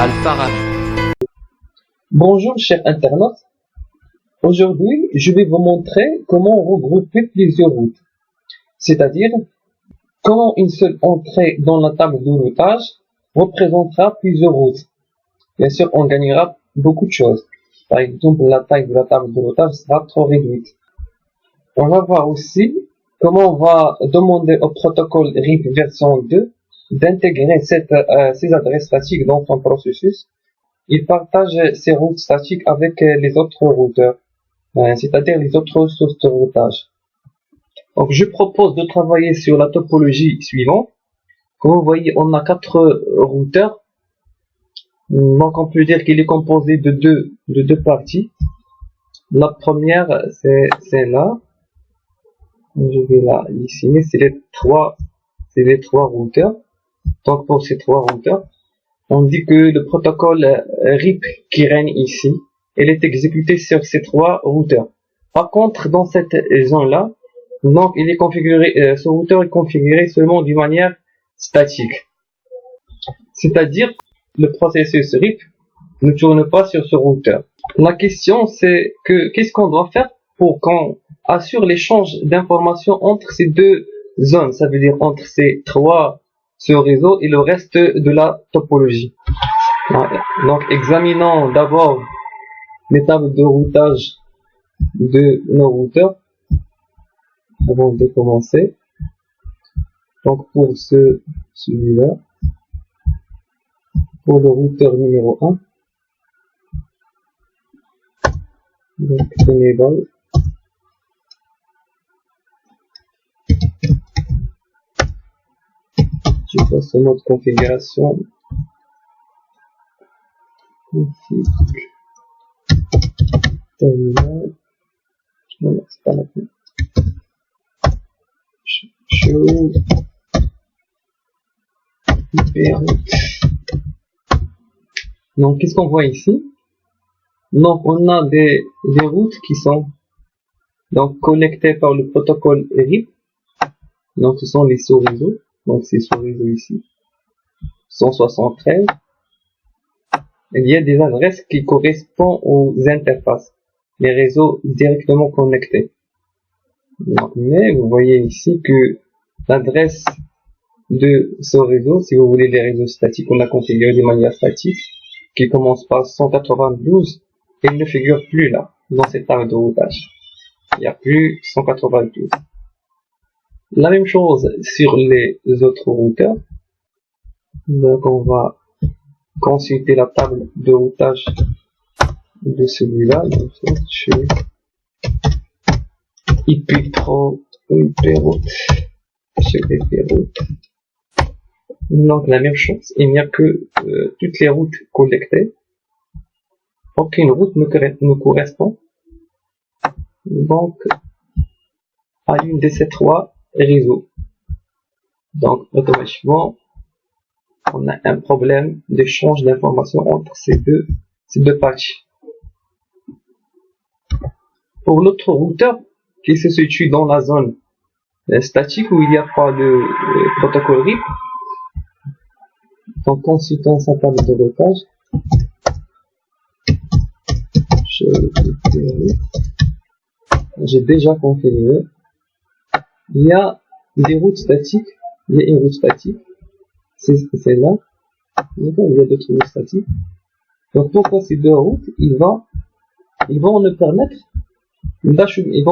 Alpha Radio. Bonjour chers internautes, aujourd'hui je vais vous montrer comment regrouper plusieurs routes, c'est-à-dire comment une seule entrée dans la table de routage représentera plusieurs routes. Bien sûr on gagnera beaucoup de choses, par exemple la taille de la table de routage sera trop réduite. On va voir aussi comment on va demander au protocole RIP version 2 d'intégrer ces adresses statiques dans son processus. Il partage ses routes statiques avec les autres routeurs, c'est-à-dire les autres sources de routage. Donc, je propose de travailler sur la topologie suivante. Comme vous voyez, on a 4 routeurs. Donc, on peut dire qu'il est composé de deux parties. La première, c'est celle-là. Je vais la dessiner. C'est les trois routeurs. Donc, pour ces 3 routeurs, on dit que le protocole RIP qui règne ici, il est exécuté sur ces 3 routeurs. Par contre, dans cette zone-là, donc il est configuré, ce routeur est configuré seulement d'une manière statique. C'est-à-dire, le processus RIP ne tourne pas sur ce routeur. La question, c'est que qu'est-ce qu'on doit faire pour qu'on assure l'échange d'informations entre ces 2 zones, ça veut dire entre ce réseau et le reste de la topologie. Donc, examinons d'abord les tables de routage de nos routeurs avant de commencer. Donc, pour celui-là, pour le routeur numéro 1, donc enable. Je passe au mode configuration. Terminal. Non, c'est pas la peine. Show. Hyperroute. Donc, qu'est-ce qu'on voit ici? Donc, on a des routes qui sont donc connectées par le protocole RIP. Donc, ce sont les sous-réseaux. Donc, c'est sous-réseau ici. 173. Il y a des adresses qui correspondent aux interfaces, les réseaux directement connectés. Donc, mais vous voyez ici que l'adresse de ce réseau, si vous voulez les réseaux statiques, on a configuré de manière statique, qui commence par 192, il ne figure plus là, dans cette table de routage. Il n'y a plus 192. La même chose sur les autres routeurs. Donc, on va consulter la table de routage de celui-là. Donc, chez Hyperroute. Donc, la même chose. Il n'y a que toutes les routes connectées. Aucune route ne correspond. Donc, à l'une de ces 3 réseaux. Donc, automatiquement, on a un problème d'échange d'informations entre ces deux parties. Pour l'autre routeur qui se situe dans la zone statique où il n'y a pas de protocole RIP, en consultant sa table de routage, j'ai déjà configuré. Il y a des routes statiques, il y a une route statique, c'est celle-là, il y a d'autres routes statiques. Donc pourquoi ces 2 routes, ils vont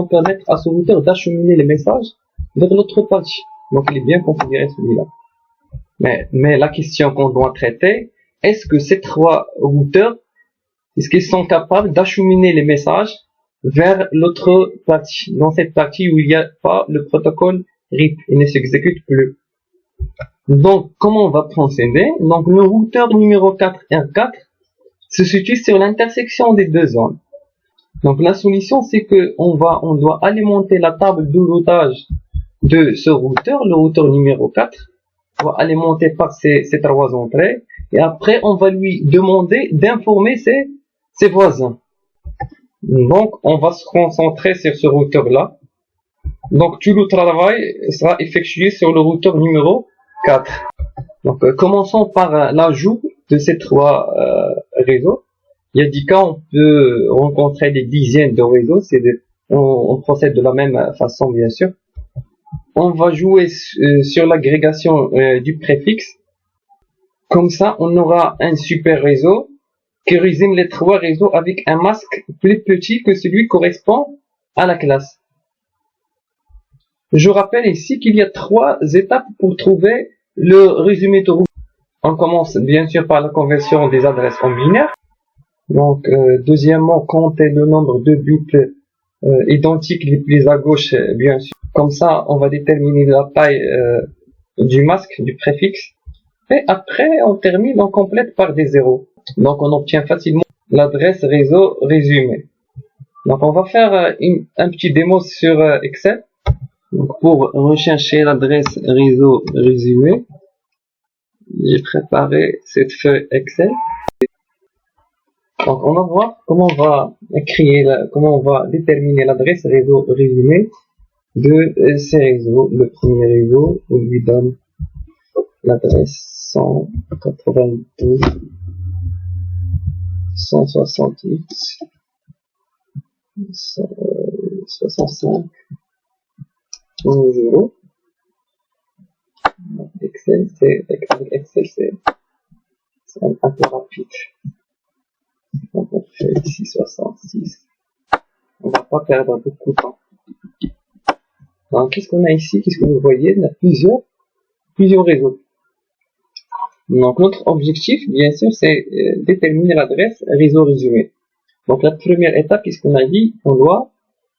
permettre à ce routeur d'acheminer les messages vers l'autre partie. Donc il est bien configuré celui-là. Mais la question qu'on doit traiter, est-ce que ces 3 routeurs, est-ce qu'ils sont capables d'acheminer les messages vers l'autre partie, dans cette partie où il n'y a pas le protocole RIP, il ne s'exécute plus. Donc, comment on va procéder? Donc, le routeur numéro 4 R4 se situe sur l'intersection des 2 zones. Donc, la solution, c'est que on doit alimenter la table de routage de ce routeur, le routeur numéro 4, on va alimenter par ces 3 entrées, et après, on va lui demander d'informer ses voisins. Donc, on va se concentrer sur ce routeur-là. Donc, tout le travail sera effectué sur le routeur numéro 4. Donc, commençons par l'ajout de ces trois réseaux. Il y a 10 cas, on peut rencontrer des dizaines de réseaux. On procède de la même façon, bien sûr. On va jouer sur l'agrégation du préfixe. Comme ça, on aura un super réseau qui résume les trois réseaux avec un masque plus petit que celui correspond à la classe. Je rappelle ici qu'il y a trois étapes pour trouver le résumé de route. On commence bien sûr par la conversion des adresses en binaire. Donc, deuxièmement, compter le nombre de bits identiques les plus à gauche, bien sûr. Comme ça, on va déterminer la taille du masque, du préfixe. Et après, on termine, on complète par des zéros. Donc, on obtient facilement l'adresse réseau résumé. Donc, on va faire un petit démo sur Excel. Donc, pour rechercher l'adresse réseau résumé, j'ai préparé cette feuille Excel. Donc, on va voir comment on va comment on va déterminer l'adresse réseau résumé de ces réseaux. Le premier réseau, on lui donne l'adresse 192 168 65 0. Excel, avec Excel, c'est un peu rapide. Donc on fait ici 66. On va pas perdre beaucoup de temps. Donc qu'est-ce qu'on a ici? Qu'est-ce que vous voyez? Il y a plusieurs réseaux. Donc notre objectif, bien sûr, c'est déterminer l'adresse réseau résumé. Donc la première étape, qu'est-ce qu'on a dit? On doit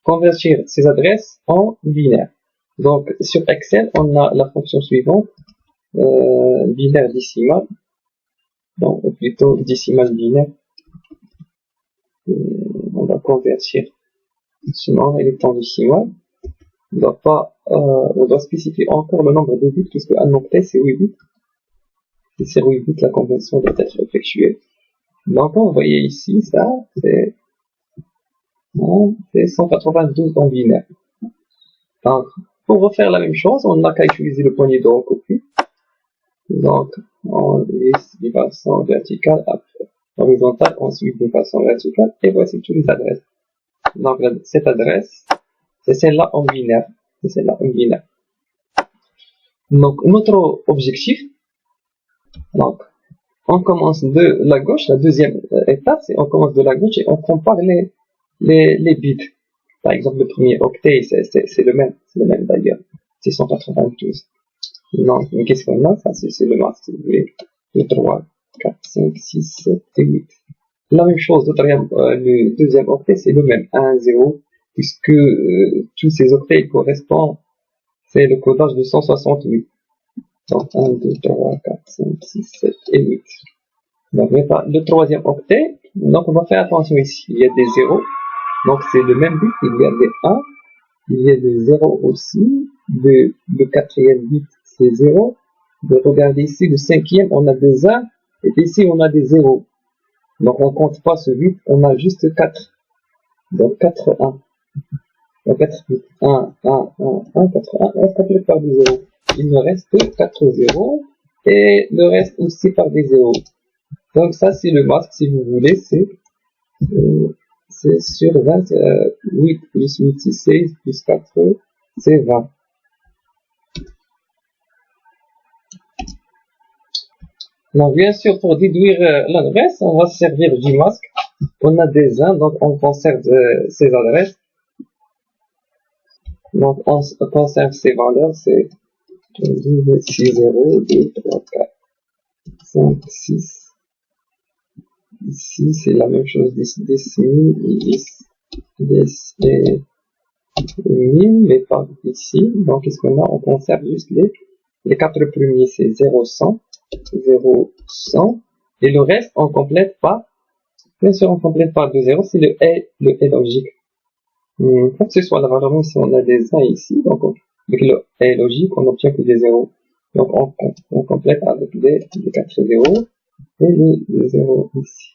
convertir ces adresses en binaire. Donc sur Excel, on a la fonction suivante, binaire décimal, donc ou plutôt décimal binaire. On va convertir sinon il est en décimal. On doit spécifier encore le nombre de bits puisque un octet c'est 8 bits. Et c'est 8 bits, la conversion doit être effectuée. Donc vous voyez ici, ça c'est 192 en binaire. Donc pour refaire la même chose, on n'a qu'à utiliser le poignet de recopie. Donc on lisse de façon verticale, après horizontale, ensuite de façon verticale, et voici toutes les adresses. Donc cette adresse, c'est celle-là en binaire. C'est celle-là en binaire. Donc notre objectif, donc on commence de la gauche, la deuxième étape, c'est on commence de la gauche et on compare les bits. Par exemple, le premier octet, c'est le même d'ailleurs, c'est 192. Donc, mais qu'est-ce qu'on a? Ça, c'est le masque, si vous voulez. Le 3, 4, 5, 6, 7 et 8. La même chose, le deuxième octet, c'est le même, 1, 0, puisque tous ces octets correspondent, c'est le codage de 168. Donc, 1, 2, 3, 4, 5, 6, 7 et 8. Donc, le troisième octet, donc on va faire attention ici, il y a des 0, donc c'est le même bit, il y a des 1, il y a des 0 aussi, le quatrième bit c'est 0, donc regardez ici, le cinquième on a des 1, et ici on a des 0. Donc on compte pas ce bit, on a juste 4. Donc 4, 1. Donc 4 bits, 1, 1, 1, 1, 4, 1, on complète par des 0. Il me reste 4 0, et le reste aussi par des 0. Donc ça c'est le masque, si vous voulez, c'est sur 20, 8 plus 8 c'est 16, plus 4 c'est 20. Donc bien sûr pour déduire l'adresse, on va se servir du masque. On a des 1, donc on conserve ces adresses. Donc on conserve ces valeurs, c'est 2, 6, 0, 2, 3, 4, 5, 6. Ici, c'est la même chose, 10, 10, 1000, 10 et 1000, mais pas ici. Donc, qu'est-ce qu'on a? On conserve juste les 4 premiers, c'est 0, 100, 0, 100. Et le reste, on complète par, bien sûr, on complète par 2 0, c'est le et logique. Quoi que ce soit la valeur, même si on a des 1 ici, donc avec le et logique, on n'obtient que des 0. Donc, on complète avec les 4 0. Et les 0 ici.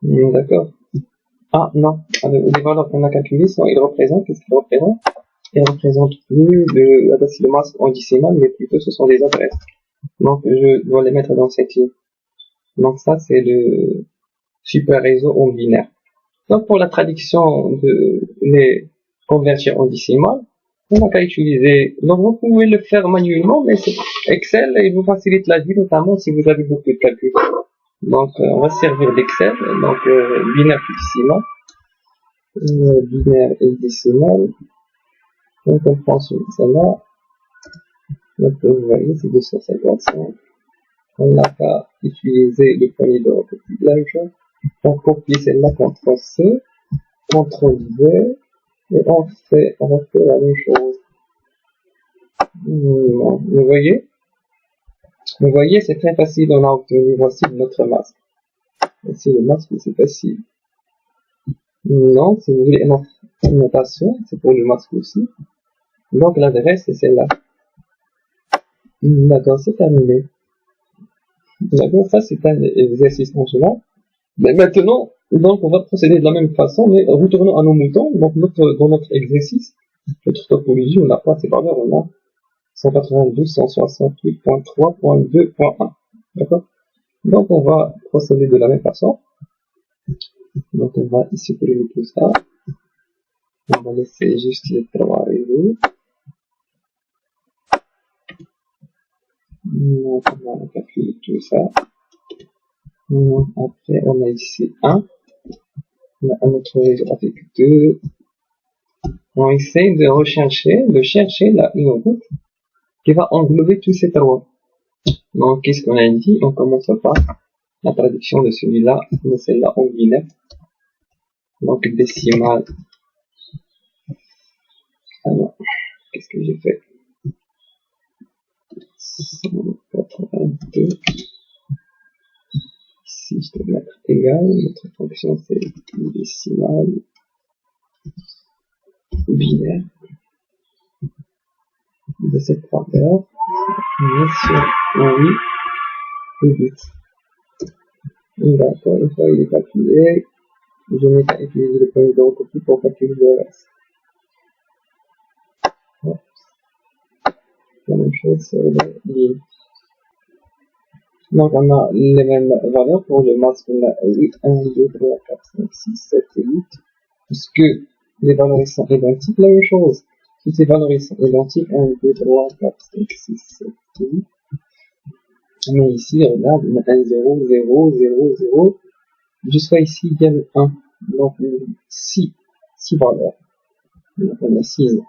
D'accord. Ah non, les valeurs qu'on a calculées, ils représentent, qu'est-ce qu'ils représentent? et représente plus le masque en décimal, mais plutôt ce sont des adresses. Donc je dois les mettre dans cette ligne. Donc ça c'est le super réseau en binaire. Donc pour la traduction de les convertir en décimal, on n'a qu'à utiliser. Donc vous pouvez le faire manuellement, mais Excel il vous facilite la vie, notamment si vous avez beaucoup de calculs. Donc on va se servir d'Excel, donc binaire plus décimal, binaire et décimal. Donc on prend celle-là. Donc vous voyez c'est 255. On n'a qu'à utiliser le premier de recopie de la même chose. On copie celle-là, CTRL-C, CTRL-V, et on refait la même chose. Vous voyez, c'est très facile, on a obtenu, voici notre masque. Voici le masque, c'est facile. Non, si vous voulez une notation, c'est pour le masque aussi. Donc l'adresse, c'est celle-là. D'accord, c'est terminé. D'accord, ça c'est un exercice en cela. Mais maintenant, donc on va procéder de la même façon, mais retournons à nos moutons. Donc dans notre exercice, notre topologie, on n'a pas ces valeurs, on a 192, 168.3.2.1. D'accord? Donc on va procéder de la même façon. Donc on va ici supprimer tout ça. On va laisser juste les trois réseaux. Donc on va calculer tout ça. Donc, après on a ici 1. On a un autre réseau avec 2. On essaie de chercher là une route qui va englober tous ces trois. Donc qu'est-ce qu'on a dit? On commence par la traduction de celui-là, de celle-là en binaire. Donc décimal. Alors, qu'est-ce que j'ai fait? 182. Ici, je dois mettre égal. Notre fonction, c'est décimal binaire de cette valeur. On est sur 8 et 8. D'accord, une fois il est calculé, je n'ai qu'à utiliser le point de recopie pour calculer le reste. La même chose sur les lignes. Donc on a les mêmes valeurs pour le masque, on a 8, 1, 2, 3, 4, 5, 6, 7 et 8. Puisque les valeurs sont identiques, la même chose. Si ces valeurs sont identiques, 1, 2, 3, 4, 5, 6, 7 et 8. Mais ici, regarde, on a 1, 0, 0, 0, 0. Jusqu'à ici, il y a le 1. Donc 6 valeurs. Donc on a 6.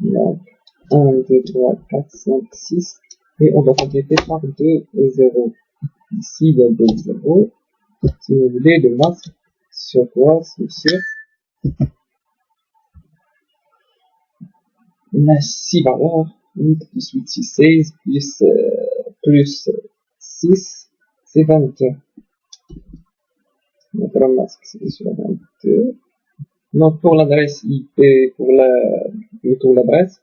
Donc 1, 2, 3, 4, 5, 6. Et on va compléter par 2 et 0. Ici, il y a 2 0. Si vous voulez, le masque sur quoi? C'est sur. On a 6 valeurs. 8 plus 8, c'est 16. Plus 6, c'est 22. Notre masque, c'est sur 22. Donc, pour l'adresse IP, pour l'adresse,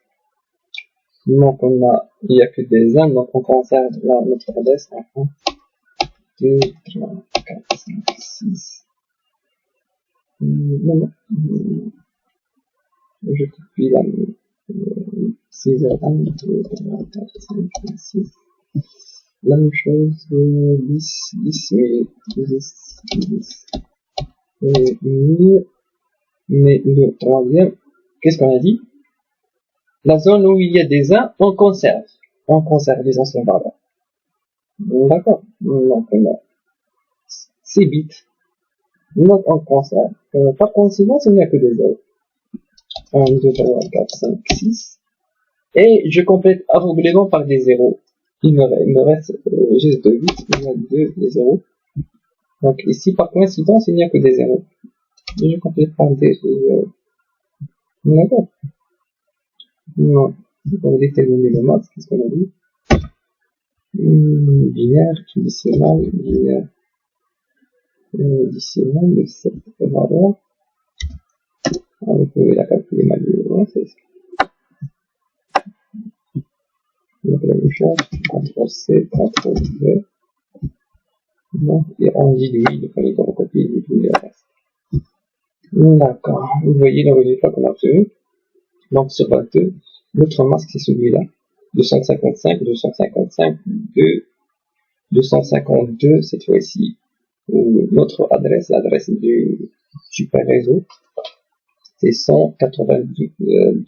donc il n'y a que des 1, donc on conserve notre adresse en 1, 2, 3, 4, 5, 6. Non. Je copie la 6, 1, 2, 3, 4, 5, 6. La même chose, 10, 10, 10, 10. Mais le troisième, qu'est-ce qu'on a dit? La zone où il y a des 1, on conserve. On conserve les anciennes valeurs. D'accord? Donc, on a 6 bits. Donc, on conserve. Par coïncidence, il n'y a que des 0. 1, 2, 3, 4, 5, 6. Et je complète aveuglément par des 0. Il me reste juste 2 bits. Il y a 2 et 0. Donc, ici, par coïncidence, il n'y a que des 0. Et je complète par des 0. D'accord? Non. On va déterminer le masque. Qu'est-ce qu'on a dit? Binaire, décimal, binaire, décimal, de cette valeur. Vous pouvez la calculer manuellement, c'est ça. Donc la même chose, CTRL-C, CTRL-V. Donc, et on déduit le premier de recopie et tout le reste. D'accord. Vous voyez le résultat qu'on a obtenu. Donc sur 22, notre masque c'est celui-là. 255, 255, 2, 252, cette fois-ci, notre adresse, l'adresse du super réseau, c'est 198,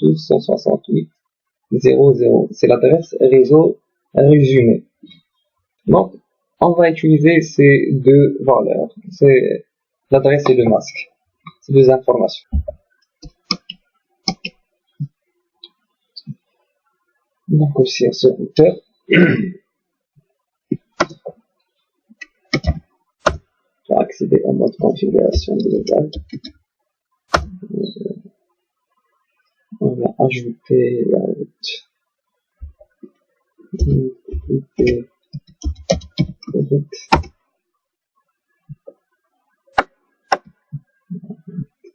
268, 00. C'est l'adresse réseau résumée. Donc, on va utiliser ces deux valeurs. C'est l'adresse et le masque. Ces deux informations. Donc aussi à ce routeur, pour accéder au mode configuration globale, on va ajouter la route.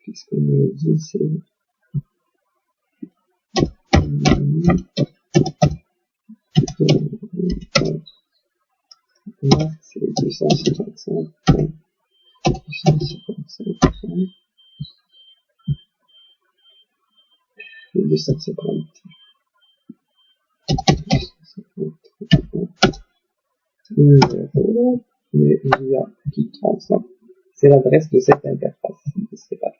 Qu'est-ce qu'on nous dit, c'est là, c'est 255, 255, 250, 250, mais il y a qui 35. C'est l'adresse de cette interface. C'est pas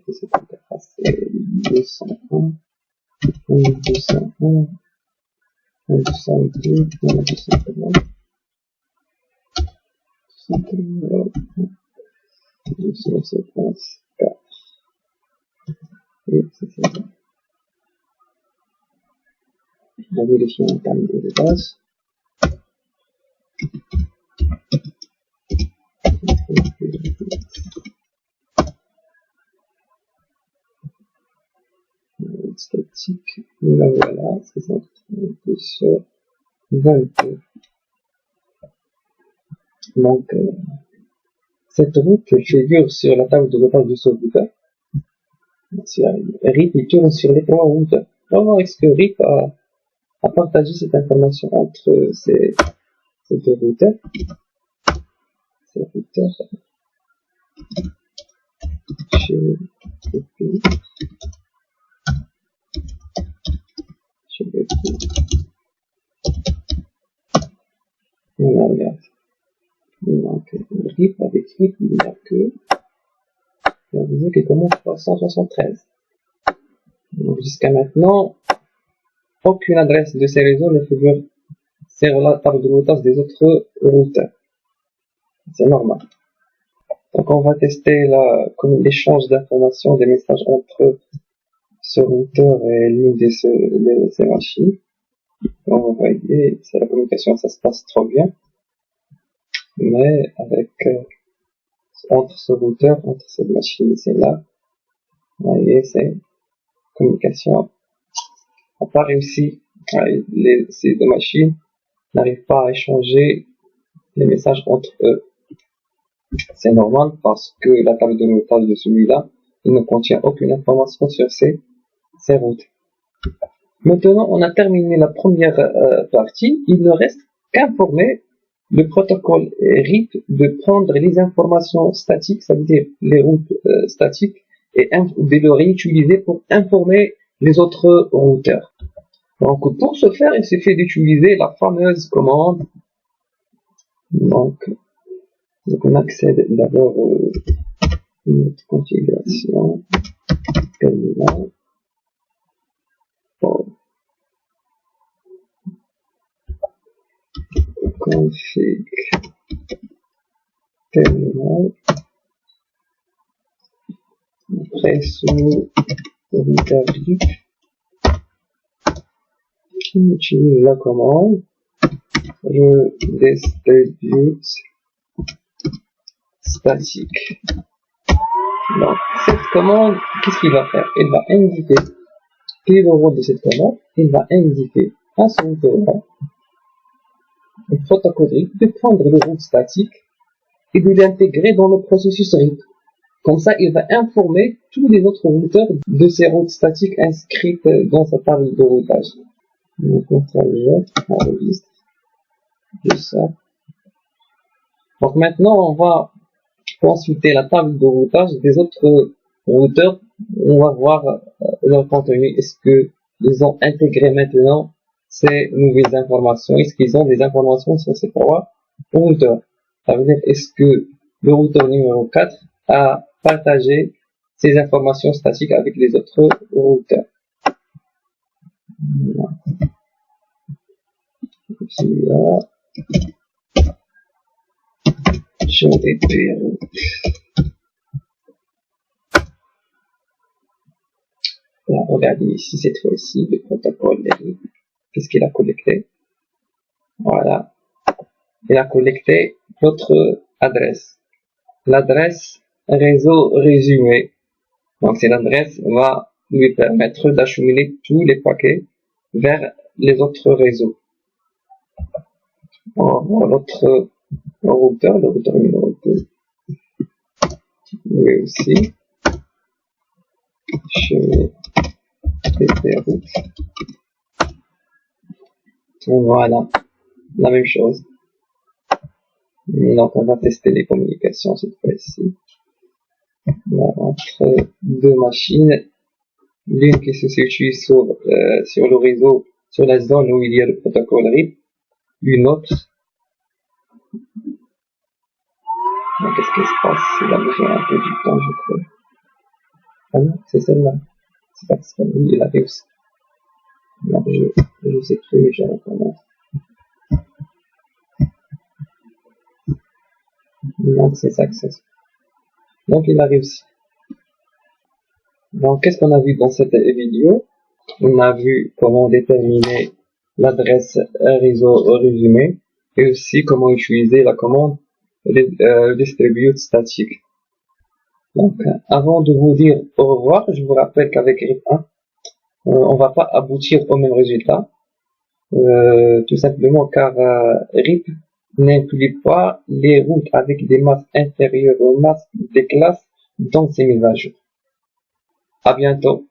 de cette interface. C'est 201, 201, 202, 250, 254. Et c'est ça. On va vérifier en termes de base. Statique, nous la voilà, c'est ça, sur 22. Donc, cette route figure sur la table de dopage de sauvegarde. RIP, il tourne sur les trois routes. On va voir est-ce que RIP a partagé cette information entre ces deux routeurs. Ces routeurs chez BP. On regarde. Donc, RIP avec RIP, il n'y a que la visée qui commence par 173. Donc, jusqu'à maintenant, aucune adresse de ces réseaux ne figure sur la table de routage des autres routeurs. C'est normal. Donc, on va tester l'échange d'informations, des messages entre ce routeur et l'une de ces machines. On va voyer, c'est la communication, ça se passe trop bien. Mais avec entre ce routeur, entre cette machine et celle-là, vous voyez, c'est communication. On n'a pas réussi. Ces deux machines n'arrivent pas à échanger les messages entre eux. C'est normal parce que la table de routage de celui-là, il ne contient aucune information sur ces routes. Maintenant, on a terminé la première partie. Il ne reste qu'informer le protocole RIP de prendre les informations statiques, ça veut dire les routes statiques, et de le réutiliser pour informer les autres routeurs. Donc, pour ce faire, il suffit d'utiliser la fameuse commande. Donc on accède d'abord à notre configuration terminal. Config terminal. Après, sous routeur RIP, on utilise la commande redistribute statique. Donc, cette commande, qu'est-ce qu'il va faire? Il va indiquer quel est le rôle de cette commande. Il va indiquer à ce routeur-là le protocole RIP de prendre le route statique et de l'intégrer dans le processus RIP. Comme ça, il va informer tous les autres routeurs de ces routes statiques inscrites dans sa table de routage. Donc, CTRL J, on enregistre. Je sors. Donc maintenant, on va consulter la table de routage des autres routeurs. On va voir leur contenu. Est-ce qu'ils ont intégré maintenant ces nouvelles informations? Est-ce qu'ils ont des informations sur ces trois routeurs? Ça veut dire, est-ce que le routeur numéro 4 a partagé ces informations statiques avec les autres routeurs? Celui-là, je vais faire. Là, regardez ici, cette fois-ci, le protocole, qu'est-ce qu'il a collecté? Voilà. Il a collecté votre adresse. L'adresse réseau résumé. Donc, cette adresse va lui permettre d'acheminer tous les paquets vers les autres réseaux. L'autre routeur, le routeur numéro 2. Lui aussi. Je vais faire route. Voilà. La même chose. Donc, on va tester les communications cette fois-ci. Entre deux machines. L'une qui se situe sur le réseau, sur la zone où il y a le protocole RIP. Une autre. Qu'est-ce qui se passe? Il a besoin un peu du temps, je crois. Ah non, c'est celle-là. C'est pas ça. Oui, il a réussi. Alors, je sais plus, mais je recommence. Donc, c'est ça que c'est. Donc, il a réussi. Donc, qu'est-ce qu'on a vu dans cette vidéo? On a vu comment déterminer l'adresse réseau résumé et aussi comment utiliser la commande distribute statique. Donc, avant de vous dire au revoir, je vous rappelle qu'avec RIP1, on va pas aboutir au même résultat, tout simplement car RIP n'inclut pas les routes avec des masses inférieures aux masses des classes dans ces mises à jour. À bientôt.